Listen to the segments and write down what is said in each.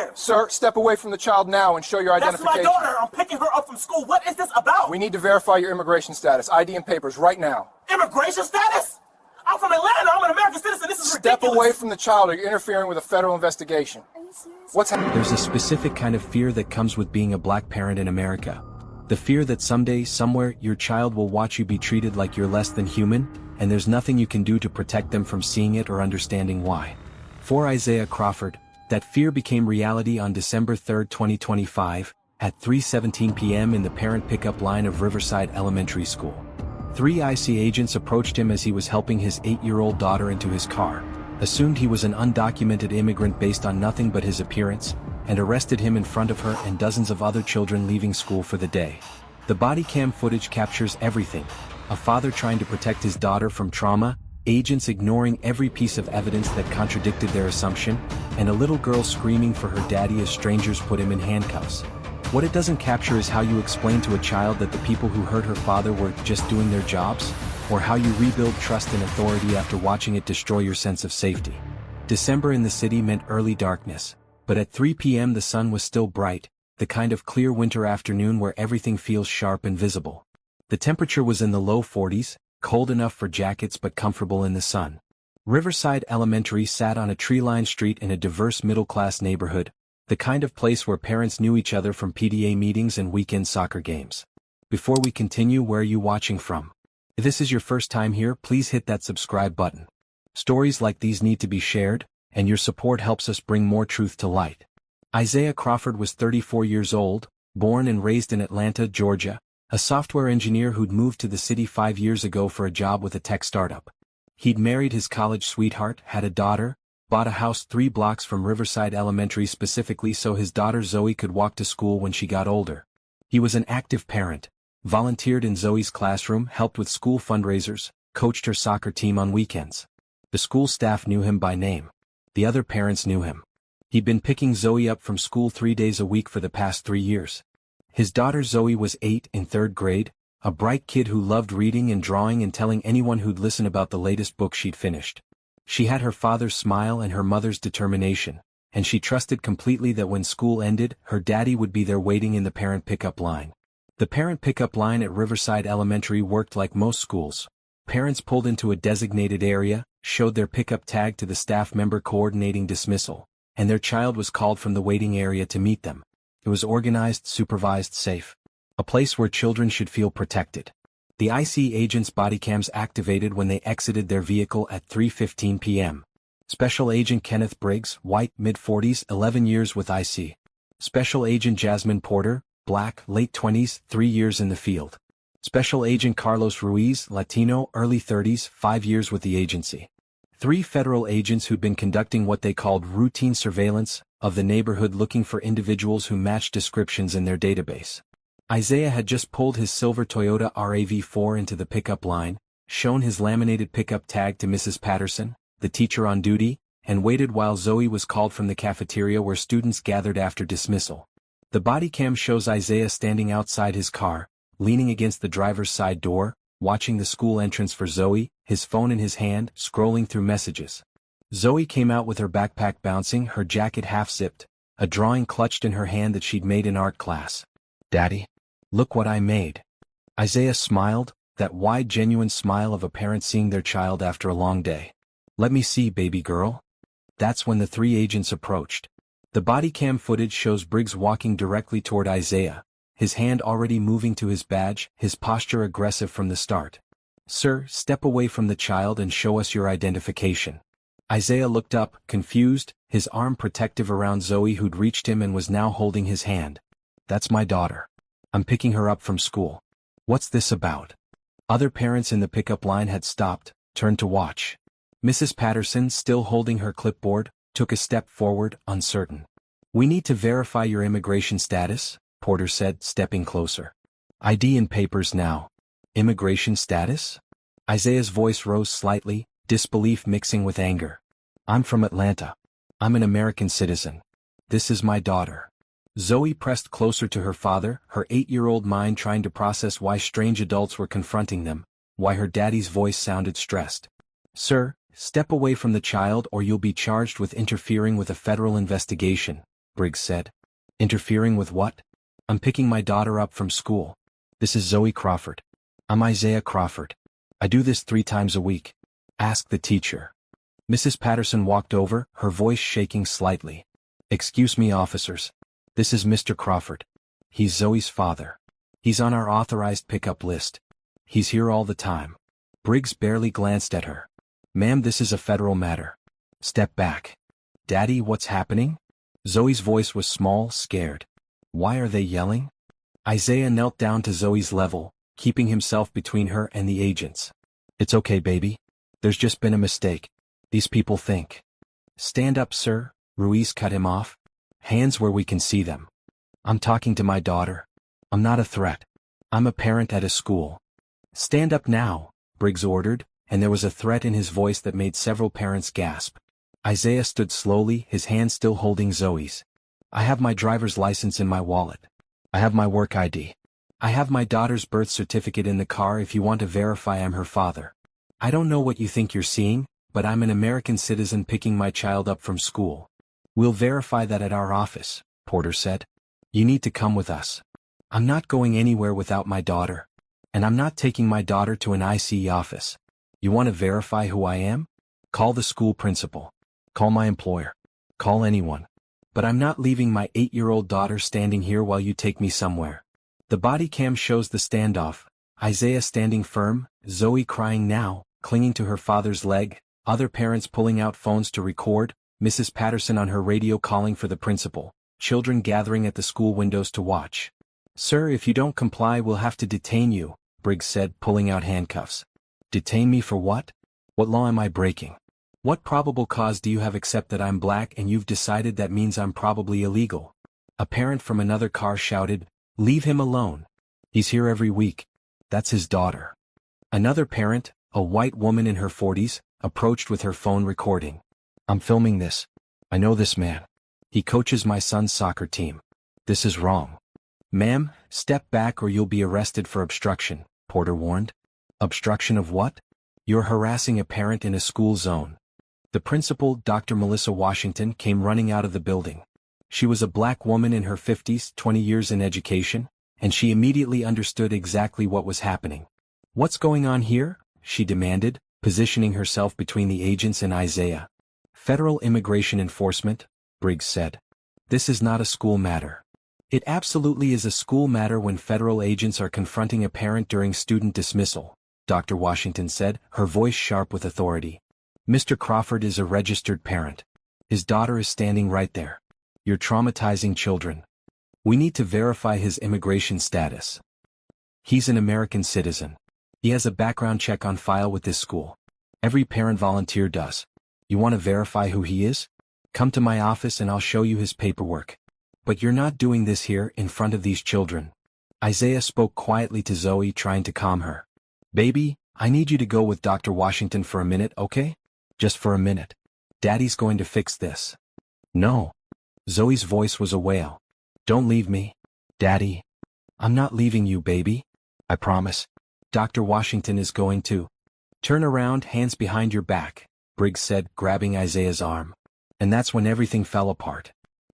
child. Sir, step away from the child now and show your identification. That's my daughter. I'm picking her up from school. What is this about? We need to verify your immigration status, ID and papers right now. Immigration status? I'm from Atlanta. I'm an American citizen. This is ridiculous. Step away from the child or you're interfering with a federal investigation. Are you serious? What's happening? There's a specific kind of fear that comes with being a black parent in America. The fear that someday, somewhere, your child will watch you be treated like you're less than human, and there's nothing you can do to protect them from seeing it or understanding why. For Isaiah Crawford, that fear became reality on December 3, 2025, at 3:17 p.m. in the parent pickup line of Riverside Elementary School. 3 IC agents approached him as he was helping his 8-year-old daughter into his car, assumed he was an undocumented immigrant based on nothing but his appearance, and arrested him in front of her and dozens of other children leaving school for the day. The body cam footage captures everything: a father trying to protect his daughter from trauma, agents ignoring every piece of evidence that contradicted their assumption, and a little girl screaming for her daddy as strangers put him in handcuffs. What it doesn't capture is how you explain to a child that the people who hurt her father were just doing their jobs, or how you rebuild trust in authority after watching it destroy your sense of safety. December in the city meant early darkness, but at 3 p.m. the sun was still bright, the kind of clear winter afternoon where everything feels sharp and visible. The temperature was in the low 40s, cold enough for jackets but comfortable in the sun. Riverside Elementary sat on a tree-lined street in a diverse middle-class neighborhood, the kind of place where parents knew each other from PTA meetings and weekend soccer games. Before we continue, where are you watching from? If this is your first time here, please hit that subscribe button. Stories like these need to be shared, and your support helps us bring more truth to light. Isaiah Crawford was 34 years old, born and raised in Atlanta, Georgia, a software engineer who'd moved to the city 5 years ago for a job with a tech startup. He'd married his college sweetheart, had a daughter, bought a house 3 blocks from Riverside Elementary specifically so his daughter Zoe could walk to school when she got older. He was an active parent, volunteered in Zoe's classroom, helped with school fundraisers, coached her soccer team on weekends. The school staff knew him by name. The other parents knew him. He'd been picking Zoe up from school 3 days a week for the past 3 years. His daughter Zoe was 8 in 3rd grade, a bright kid who loved reading and drawing and telling anyone who'd listen about the latest book she'd finished. She had her father's smile and her mother's determination, and she trusted completely that when school ended, her daddy would be there waiting in the parent pickup line. The parent pickup line at Riverside Elementary worked like most schools. Parents pulled into a designated area, showed their pickup tag to the staff member coordinating dismissal, and their child was called from the waiting area to meet them. It was organized, supervised, safe. A place where children should feel protected. The IC agents' bodycams activated when they exited their vehicle at 3:15 p.m. Special Agent Kenneth Briggs, white, mid-40s, 11 years with IC. Special Agent Jasmine Porter, black, late 20s, 3 years in the field. Special Agent Carlos Ruiz, Latino, early 30s, 5 years with the agency. 3 federal agents who'd been conducting what they called routine surveillance of the neighborhood looking for individuals who matched descriptions in their database. Isaiah had just pulled his silver Toyota RAV4 into the pickup line, shown his laminated pickup tag to Mrs. Patterson, the teacher on duty, and waited while Zoe was called from the cafeteria where students gathered after dismissal. The body cam shows Isaiah standing outside his car, leaning against the driver's side door, watching the school entrance for Zoe, his phone in his hand, scrolling through messages. Zoe came out with her backpack bouncing, her jacket half-zipped, a drawing clutched in her hand that she'd made in art class. "Daddy, look what I made." Isaiah smiled, that wide genuine smile of a parent seeing their child after a long day. "Let me see, baby girl." That's when the 3 agents approached. The body cam footage shows Briggs walking directly toward Isaiah, his hand already moving to his badge, his posture aggressive from the start. "Sir, step away from the child and show us your identification." Isaiah looked up, confused, his arm protective around Zoe who'd reached him and was now holding his hand. "That's my daughter. I'm picking her up from school." "What's this about?" Other parents in the pickup line had stopped, turned to watch. Mrs. Patterson, still holding her clipboard, took a step forward, uncertain. "We need to verify your immigration status," Porter said, stepping closer. "ID and papers now." "Immigration status?" Isaiah's voice rose slightly, disbelief mixing with anger. "I'm from Atlanta. I'm an American citizen. This is my daughter." Zoe pressed closer to her father, her 8-year-old mind trying to process why strange adults were confronting them, why her daddy's voice sounded stressed. "Sir, step away from the child or you'll be charged with interfering with a federal investigation," Briggs said. Interfering with what? I'm picking my daughter up from school. This is Zoe Crawford. I'm Isaiah Crawford. I do this 3 times a week. Ask the teacher. Mrs. Patterson walked over, her voice shaking slightly. Excuse me, officers. This is Mr. Crawford. He's Zoe's father. He's on our authorized pickup list. He's here all the time. Briggs barely glanced at her. Ma'am, this is a federal matter. Step back. Daddy, what's happening? Zoe's voice was small, scared. Why are they yelling? Isaiah knelt down to Zoe's level, keeping himself between her and the agents. It's okay, baby. There's just been a mistake. These people think. Stand up, sir, Ruiz cut him off. Hands where we can see them. I'm talking to my daughter. I'm not a threat. I'm a parent at a school. Stand up now, Briggs ordered, and there was a threat in his voice that made several parents gasp. Isaiah stood slowly, his hand still holding Zoe's. I have my driver's license in my wallet. I have my work ID. I have my daughter's birth certificate in the car if you want to verify I'm her father. I don't know what you think you're seeing, but I'm an American citizen picking my child up from school. We'll verify that at our office, Porter said. You need to come with us. I'm not going anywhere without my daughter. And I'm not taking my daughter to an ICE office. You want to verify who I am? Call the school principal. Call my employer. Call anyone. But I'm not leaving my 8-year-old daughter standing here while you take me somewhere. The body cam shows the standoff. Isaiah standing firm, Zoe crying now, clinging to her father's leg, other parents pulling out phones to record, Mrs. Patterson on her radio calling for the principal, children gathering at the school windows to watch. Sir, if you don't comply we'll have to detain you, Briggs said, pulling out handcuffs. Detain me for what? What law am I breaking? What probable cause do you have except that I'm black and you've decided that means I'm probably illegal? A parent from another car shouted, Leave him alone. He's here every week. That's his daughter. Another parent, a white woman in her 40s, approached with her phone recording. I'm filming this. I know this man. He coaches my son's soccer team. This is wrong. Ma'am, step back or you'll be arrested for obstruction, Porter warned. Obstruction of what? You're harassing a parent in a school zone. The principal, Dr. Melissa Washington, came running out of the building. She was a black woman in her 50s, 20 years in education, and she immediately understood exactly what was happening. What's going on here? She demanded, positioning herself between the agents and Isaiah. Federal immigration enforcement, Briggs said. This is not a school matter. It absolutely is a school matter when federal agents are confronting a parent during student dismissal, Dr. Washington said, her voice sharp with authority. Mr. Crawford is a registered parent. His daughter is standing right there. You're traumatizing children. We need to verify his immigration status. He's an American citizen. He has a background check on file with this school. Every parent volunteer does. You want to verify who he is? Come to my office and I'll show you his paperwork. But you're not doing this here in front of these children. Isaiah spoke quietly to Zoe, trying to calm her. Baby, I need you to go with Dr. Washington for a minute, okay? Just for a minute. Daddy's going to fix this. No. Zoe's voice was a wail. Don't leave me. Daddy. I'm not leaving you, baby. I promise. Dr. Washington is going to. Turn around, hands behind your back, Briggs said, grabbing Isaiah's arm. And that's when everything fell apart.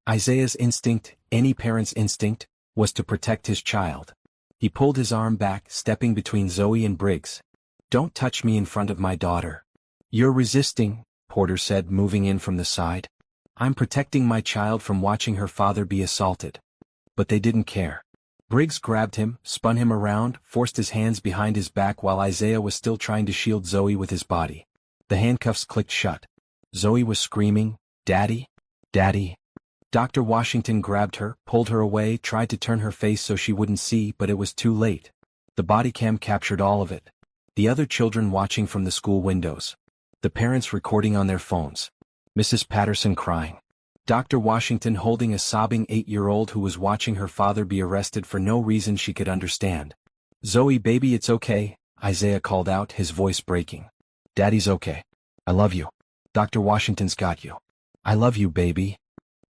Isaiah's instinct, any parent's instinct, was to protect his child. He pulled his arm back, stepping between Zoe and Briggs. Don't touch me in front of my daughter. You're resisting, Porter said, moving in from the side. I'm protecting my child from watching her father be assaulted. But they didn't care. Briggs grabbed him, spun him around, forced his hands behind his back while Isaiah was still trying to shield Zoe with his body. The handcuffs clicked shut. Zoe was screaming, Daddy? Daddy? Dr. Washington grabbed her, pulled her away, tried to turn her face so she wouldn't see, but it was too late. The body cam captured all of it. The other children watching from the school windows. The parents recording on their phones. Mrs. Patterson crying. Dr. Washington holding a sobbing 8-year-old who was watching her father be arrested for no reason she could understand. Zoe, baby, it's okay, Isaiah called out, his voice breaking. Daddy's okay. I love you. Dr. Washington's got you. I love you, baby.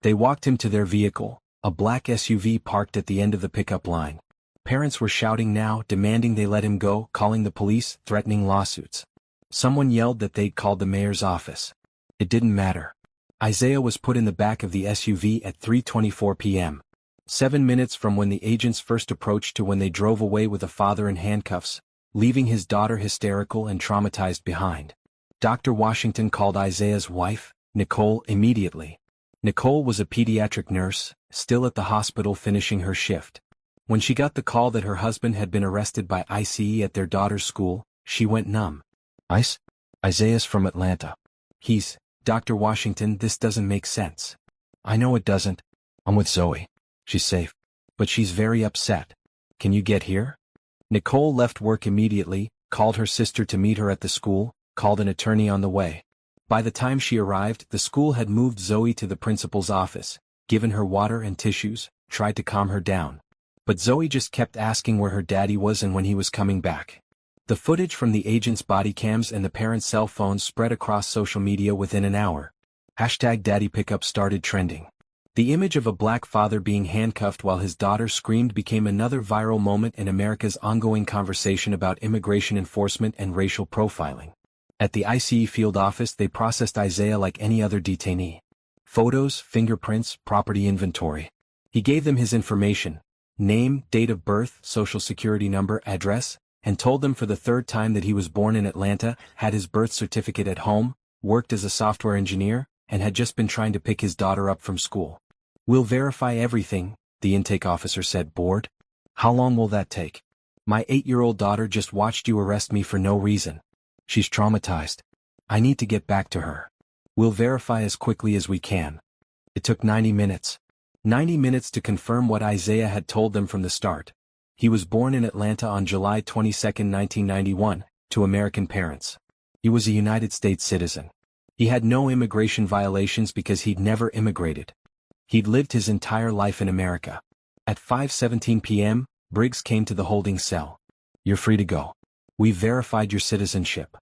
They walked him to their vehicle, a black SUV parked at the end of the pickup line. Parents were shouting now, demanding they let him go, calling the police, threatening lawsuits. Someone yelled that they'd called the mayor's office. It didn't matter. Isaiah was put in the back of the SUV at 3:24 p.m. 7 minutes from when the agents first approached to when they drove away with a father in handcuffs, leaving his daughter hysterical and traumatized behind. Dr. Washington called Isaiah's wife, Nicole, immediately. Nicole was a pediatric nurse, still at the hospital finishing her shift. When she got the call that her husband had been arrested by ICE at their daughter's school, she went numb. ICE? Isaiah's from Atlanta. He's, Dr. Washington, this doesn't make sense. I know it doesn't. I'm with Zoe. She's safe. But she's very upset. Can you get here? Nicole left work immediately, called her sister to meet her at the school, called an attorney on the way. By the time she arrived, the school had moved Zoe to the principal's office, given her water and tissues, tried to calm her down. But Zoe just kept asking where her daddy was and when he was coming back. The footage from the agents' body cams and the parents' cell phones spread across social media within an hour. #DaddyPickup started trending. The image of a black father being handcuffed while his daughter screamed became another viral moment in America's ongoing conversation about immigration enforcement and racial profiling. At the ICE field office, they processed Isaiah like any other detainee. Photos, fingerprints, property inventory. He gave them his information: name, date of birth, social security number, address, and told them for the third time that he was born in Atlanta, had his birth certificate at home, worked as a software engineer, and had just been trying to pick his daughter up from school. We'll verify everything, the intake officer said, bored. How long will that take? My 8-year-old daughter just watched you arrest me for no reason. She's traumatized. I need to get back to her. We'll verify as quickly as we can. It took 90 minutes. 90 minutes to confirm what Isaiah had told them from the start. He was born in Atlanta on July 22, 1991, to American parents. He was a United States citizen. He had no immigration violations because he'd never immigrated. He'd lived his entire life in America. At 5:17 p.m., Briggs came to the holding cell. You're free to go. We've verified your citizenship.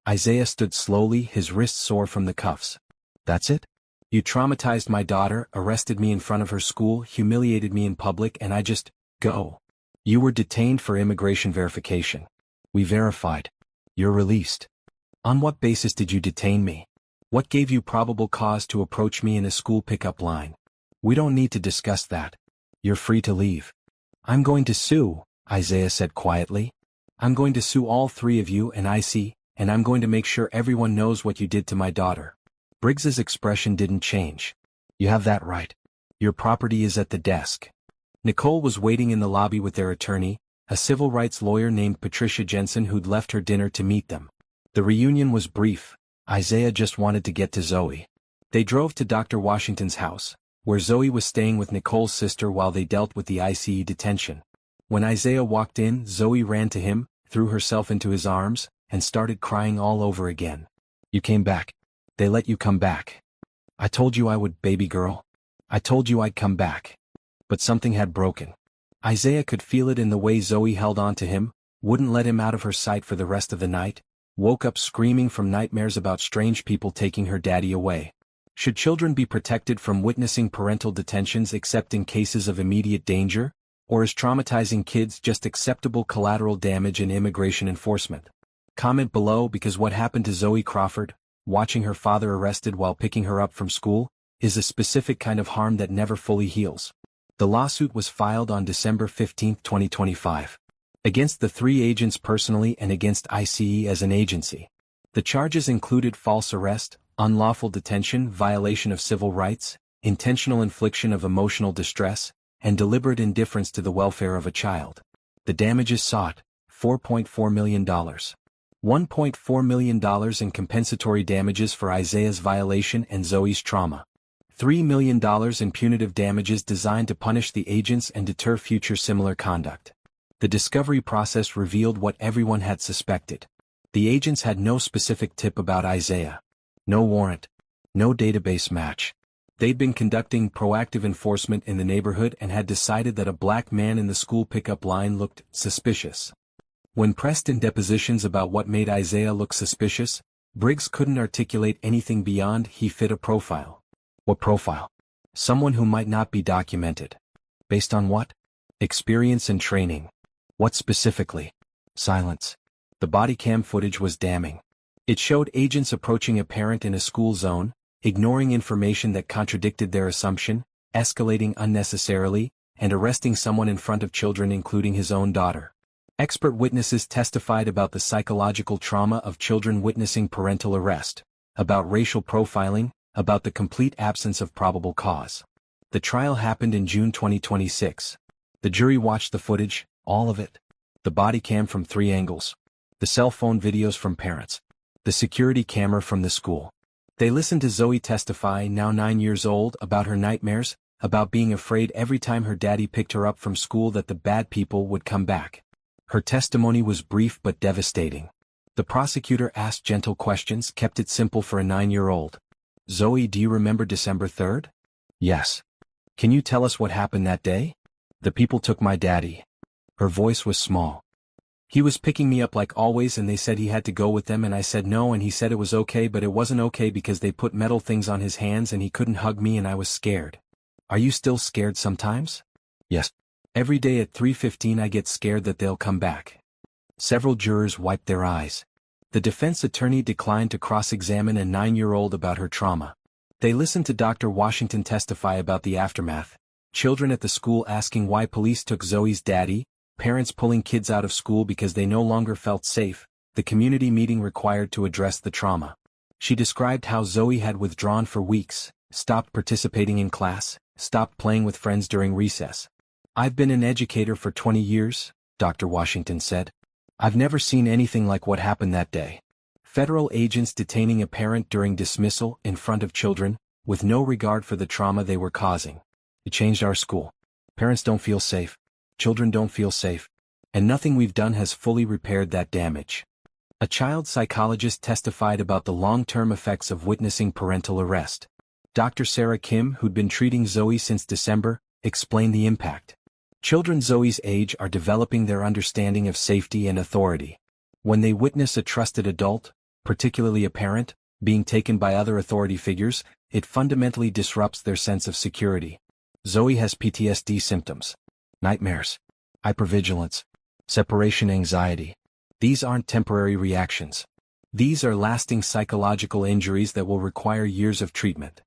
Isaiah stood slowly, his wrists sore from the cuffs. That's it? You traumatized my daughter, arrested me in front of her school, humiliated me in public, and I just, go. You were detained for immigration verification. We verified. You're released. On what basis did you detain me? What gave you probable cause to approach me in a school pickup line? We don't need to discuss that. You're free to leave. I'm going to sue, Isaiah said quietly. I'm going to sue all three of you and ICE, and I'm going to make sure everyone knows what you did to my daughter. Briggs's expression didn't change. You have that right. Your property is at the desk. Nicole was waiting in the lobby with their attorney, a civil rights lawyer named Patricia Jensen who'd left her dinner to meet them. The reunion was brief. Isaiah just wanted to get to Zoe. They drove to Dr. Washington's house, where Zoe was staying with Nicole's sister while they dealt with the ICE detention. When Isaiah walked in, Zoe ran to him, threw herself into his arms, and started crying all over again. You came back. They let you come back. I told you I would, baby girl. I told you I'd come back. But something had broken. Isaiah could feel it in the way Zoe held on to him, wouldn't let him out of her sight for the rest of the night, woke up screaming from nightmares about strange people taking her daddy away. Should children be protected from witnessing parental detentions except in cases of immediate danger? Or is traumatizing kids just acceptable collateral damage in immigration enforcement? Comment below, because what happened to Zoe Crawford, watching her father arrested while picking her up from school, is a specific kind of harm that never fully heals. The lawsuit was filed on December 15, 2025. Against the three agents personally and against ICE as an agency. The charges included false arrest, unlawful detention, violation of civil rights, intentional infliction of emotional distress, and deliberate indifference to the welfare of a child. The damages sought, $4.4 million. $1.4 million in compensatory damages for Isaiah's violation and Zoe's trauma. $3 million in punitive damages designed to punish the agents and deter future similar conduct. The discovery process revealed what everyone had suspected. The agents had no specific tip about Isaiah. No warrant. No database match. They'd been conducting proactive enforcement in the neighborhood and had decided that a black man in the school pickup line looked suspicious. When pressed in depositions about what made Isaiah look suspicious, Briggs couldn't articulate anything beyond he fit a profile. What profile? Someone who might not be documented. Based on what? Experience and training. What specifically? Silence. The body cam footage was damning. It showed agents approaching a parent in a school zone, ignoring information that contradicted their assumption, escalating unnecessarily, and arresting someone in front of children including his own daughter. Expert witnesses testified about the psychological trauma of children witnessing parental arrest, about racial profiling, about the complete absence of probable cause. The trial happened in June 2026. The jury watched the footage, all of it. The body cam from 3 angles. The cell phone videos from parents. The security camera from the school. They listened to Zoe testify, now 9 years old, about her nightmares, about being afraid every time her daddy picked her up from school that the bad people would come back. Her testimony was brief but devastating. The prosecutor asked gentle questions, kept it simple for a 9-year-old. Zoe, do you remember December 3rd? Yes. Can you tell us what happened that day? The people took my daddy. Her voice was small. He was picking me up like always and they said he had to go with them and I said no and he said it was okay but it wasn't okay because they put metal things on his hands and he couldn't hug me and I was scared. Are you still scared sometimes? Yes. Every day at 3:15 I get scared that they'll come back. Several jurors wiped their eyes. The defense attorney declined to cross-examine a 9-year-old about her trauma. They listened to Dr. Washington testify about the aftermath. Children at the school asking why police took Zoe's daddy, parents pulling kids out of school because they no longer felt safe, the community meeting required to address the trauma. She described how Zoe had withdrawn for weeks, stopped participating in class, stopped playing with friends during recess. I've been an educator for 20 years, Dr. Washington said. I've never seen anything like what happened that day. Federal agents detaining a parent during dismissal in front of children, with no regard for the trauma they were causing. It changed our school. Parents don't feel safe. Children don't feel safe. And nothing we've done has fully repaired that damage. A child psychologist testified about the long-term effects of witnessing parental arrest. Dr. Sarah Kim, who'd been treating Zoe since December, explained the impact. Children Zoe's age are developing their understanding of safety and authority. When they witness a trusted adult, particularly a parent, being taken by other authority figures, it fundamentally disrupts their sense of security. Zoe has PTSD symptoms. Nightmares. Hypervigilance. Separation anxiety. These aren't temporary reactions. These are lasting psychological injuries that will require years of treatment.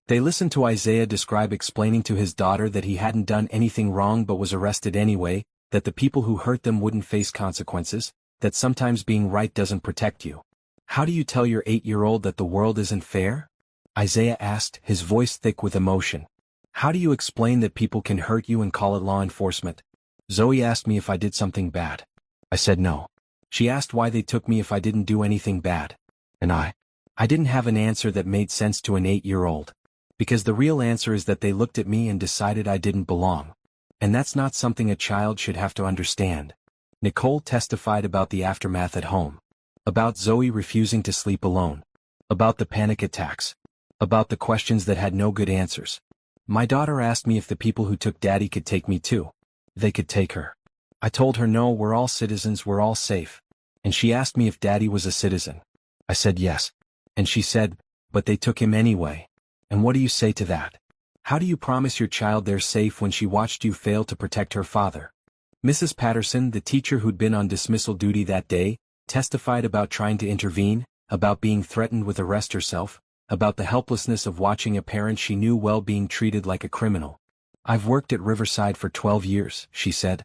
They listened to Isaiah describe explaining to his daughter that he hadn't done anything wrong but was arrested anyway, that the people who hurt them wouldn't face consequences, that sometimes being right doesn't protect you. How do you tell your 8-year-old that the world isn't fair? Isaiah asked, his voice thick with emotion. How do you explain that people can hurt you and call it law enforcement? Zoe asked me if I did something bad. I said no. She asked why they took me if I didn't do anything bad. And I didn't have an answer that made sense to an 8-year-old. Because the real answer is that they looked at me and decided I didn't belong. And that's not something a child should have to understand. Nicole testified about the aftermath at home. About Zoe refusing to sleep alone. About the panic attacks. About the questions that had no good answers. My daughter asked me if the people who took Daddy could take me too. They could take her. I told her no, we're all citizens, we're all safe. And she asked me if Daddy was a citizen. I said yes. And she said, but they took him anyway. And what do you say to that? How do you promise your child they're safe when she watched you fail to protect her father? Mrs. Patterson, the teacher who'd been on dismissal duty that day, testified about trying to intervene, about being threatened with arrest herself, about the helplessness of watching a parent she knew well being treated like a criminal. I've worked at Riverside for 12 years, she said.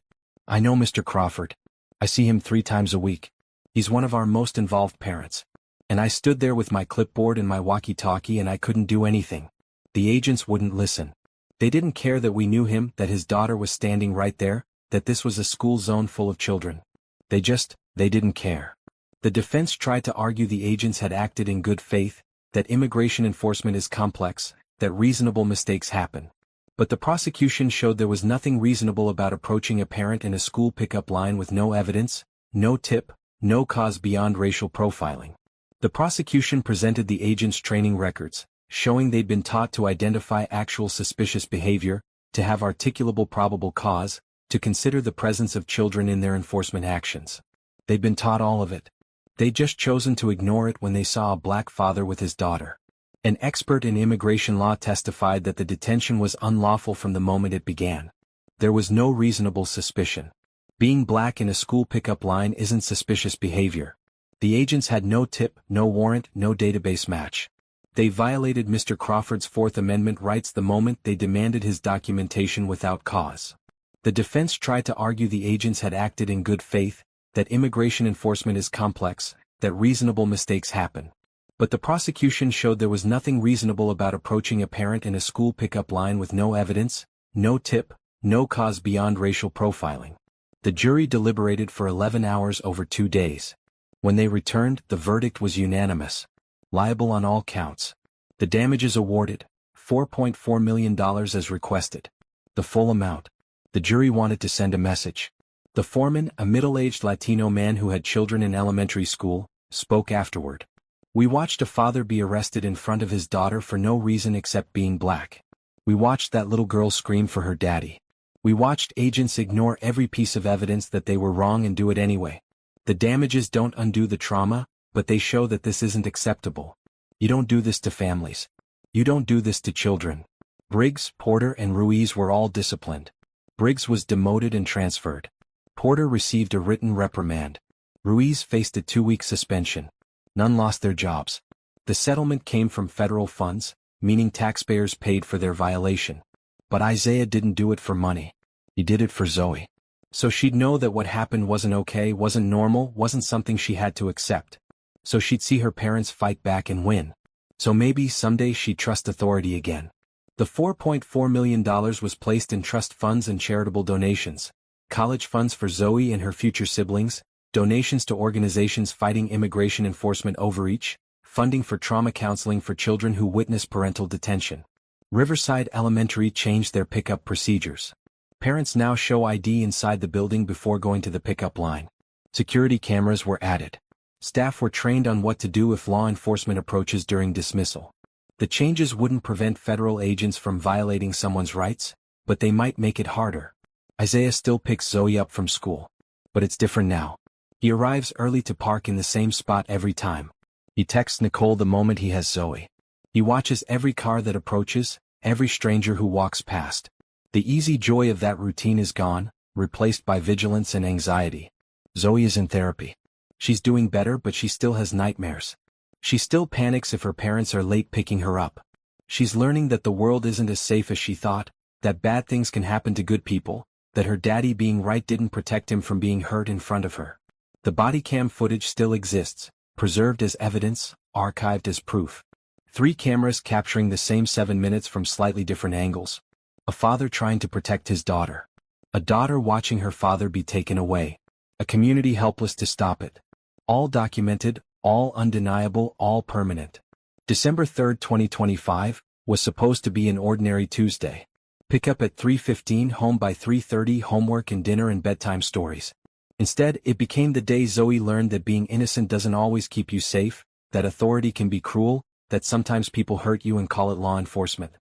I know Mr. Crawford. I see him 3 times a week. He's one of our most involved parents. And I stood there with my clipboard and my walkie-talkie and I couldn't do anything. The agents wouldn't listen. They didn't care that we knew him, that his daughter was standing right there, that this was a school zone full of children. They didn't care. The defense tried to argue the agents had acted in good faith, that immigration enforcement is complex, that reasonable mistakes happen. But the prosecution showed there was nothing reasonable about approaching a parent in a school pickup line with no evidence, no tip, no cause beyond racial profiling. The prosecution presented the agents' training records, showing they'd been taught to identify actual suspicious behavior, to have articulable probable cause, to consider the presence of children in their enforcement actions. They'd been taught all of it. They'd just chosen to ignore it when they saw a black father with his daughter. An expert in immigration law testified that the detention was unlawful from the moment it began. There was no reasonable suspicion. Being black in a school pickup line isn't suspicious behavior. The agents had no tip, no warrant, no database match. They violated Mr. Crawford's Fourth Amendment rights the moment they demanded his documentation without cause. The defense tried to argue the agents had acted in good faith, that immigration enforcement is complex, that reasonable mistakes happen. But the prosecution showed there was nothing reasonable about approaching a parent in a school pickup line with no evidence, no tip, no cause beyond racial profiling. The jury deliberated for 11 hours over 2 days. When they returned, the verdict was unanimous. Liable on all counts. The damages awarded, $4.4 million as requested. The full amount. The jury wanted to send a message. The foreman, a middle-aged Latino man who had children in elementary school, spoke afterward. We watched a father be arrested in front of his daughter for no reason except being black. We watched that little girl scream for her daddy. We watched agents ignore every piece of evidence that they were wrong and do it anyway. The damages don't undo the trauma, but they show that this isn't acceptable. You don't do this to families. You don't do this to children. Briggs, Porter and Ruiz were all disciplined. Briggs was demoted and transferred. Porter received a written reprimand. Ruiz faced a 2-week suspension. None lost their jobs. The settlement came from federal funds, meaning taxpayers paid for their violation. But Isaiah didn't do it for money. He did it for Zoe. So she'd know that what happened wasn't okay, wasn't normal, wasn't something she had to accept. So she'd see her parents fight back and win. So maybe someday she'd trust authority again. The $4.4 million was placed in trust funds and charitable donations, college funds for Zoe and her future siblings, donations to organizations fighting immigration enforcement overreach, funding for trauma counseling for children who witness parental detention. Riverside Elementary changed their pickup procedures. Parents now show ID inside the building before going to the pickup line. Security cameras were added. Staff were trained on what to do if law enforcement approaches during dismissal. The changes wouldn't prevent federal agents from violating someone's rights, but they might make it harder. Isaiah still picks Zoe up from school. But it's different now. He arrives early to park in the same spot every time. He texts Nicole the moment he has Zoe. He watches every car that approaches, every stranger who walks past. The easy joy of that routine is gone, replaced by vigilance and anxiety. Zoe is in therapy. She's doing better, but she still has nightmares. She still panics if her parents are late picking her up. She's learning that the world isn't as safe as she thought, that bad things can happen to good people, that her daddy being right didn't protect him from being hurt in front of her. The body cam footage still exists, preserved as evidence, archived as proof. 3 cameras capturing the same 7 minutes from slightly different angles. A father trying to protect his daughter. A daughter watching her father be taken away. A community helpless to stop it. All documented, all undeniable, all permanent. December 3, 2025, was supposed to be an ordinary Tuesday. Pickup at 3:15, home by 3:30, homework and dinner and bedtime stories. Instead, it became the day Zoe learned that being innocent doesn't always keep you safe, that authority can be cruel, that sometimes people hurt you and call it law enforcement.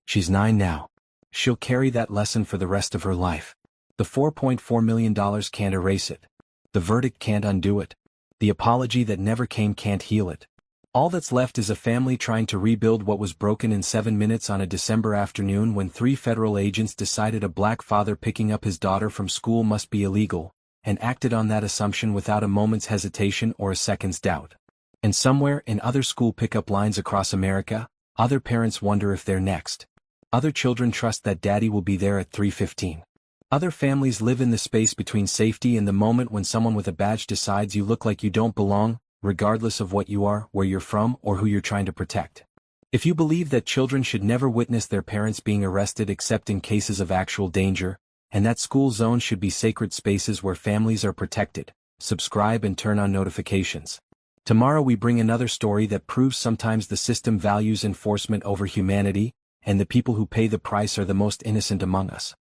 She's 9 now. She'll carry that lesson for the rest of her life. The $4.4 million can't erase it. The verdict can't undo it. The apology that never came can't heal it. All that's left is a family trying to rebuild what was broken in 7 minutes on a December afternoon when 3 federal agents decided a black father picking up his daughter from school must be illegal, and acted on that assumption without a moment's hesitation or a second's doubt. And somewhere in other school pickup lines across America, other parents wonder if they're next. Other children trust that daddy will be there at 3:15. Other families live in the space between safety and the moment when someone with a badge decides you look like you don't belong, regardless of what you are, where you're from, or who you're trying to protect. If you believe that children should never witness their parents being arrested except in cases of actual danger, and that school zones should be sacred spaces where families are protected, subscribe and turn on notifications. Tomorrow we bring another story that proves sometimes the system values enforcement over humanity, and the people who pay the price are the most innocent among us.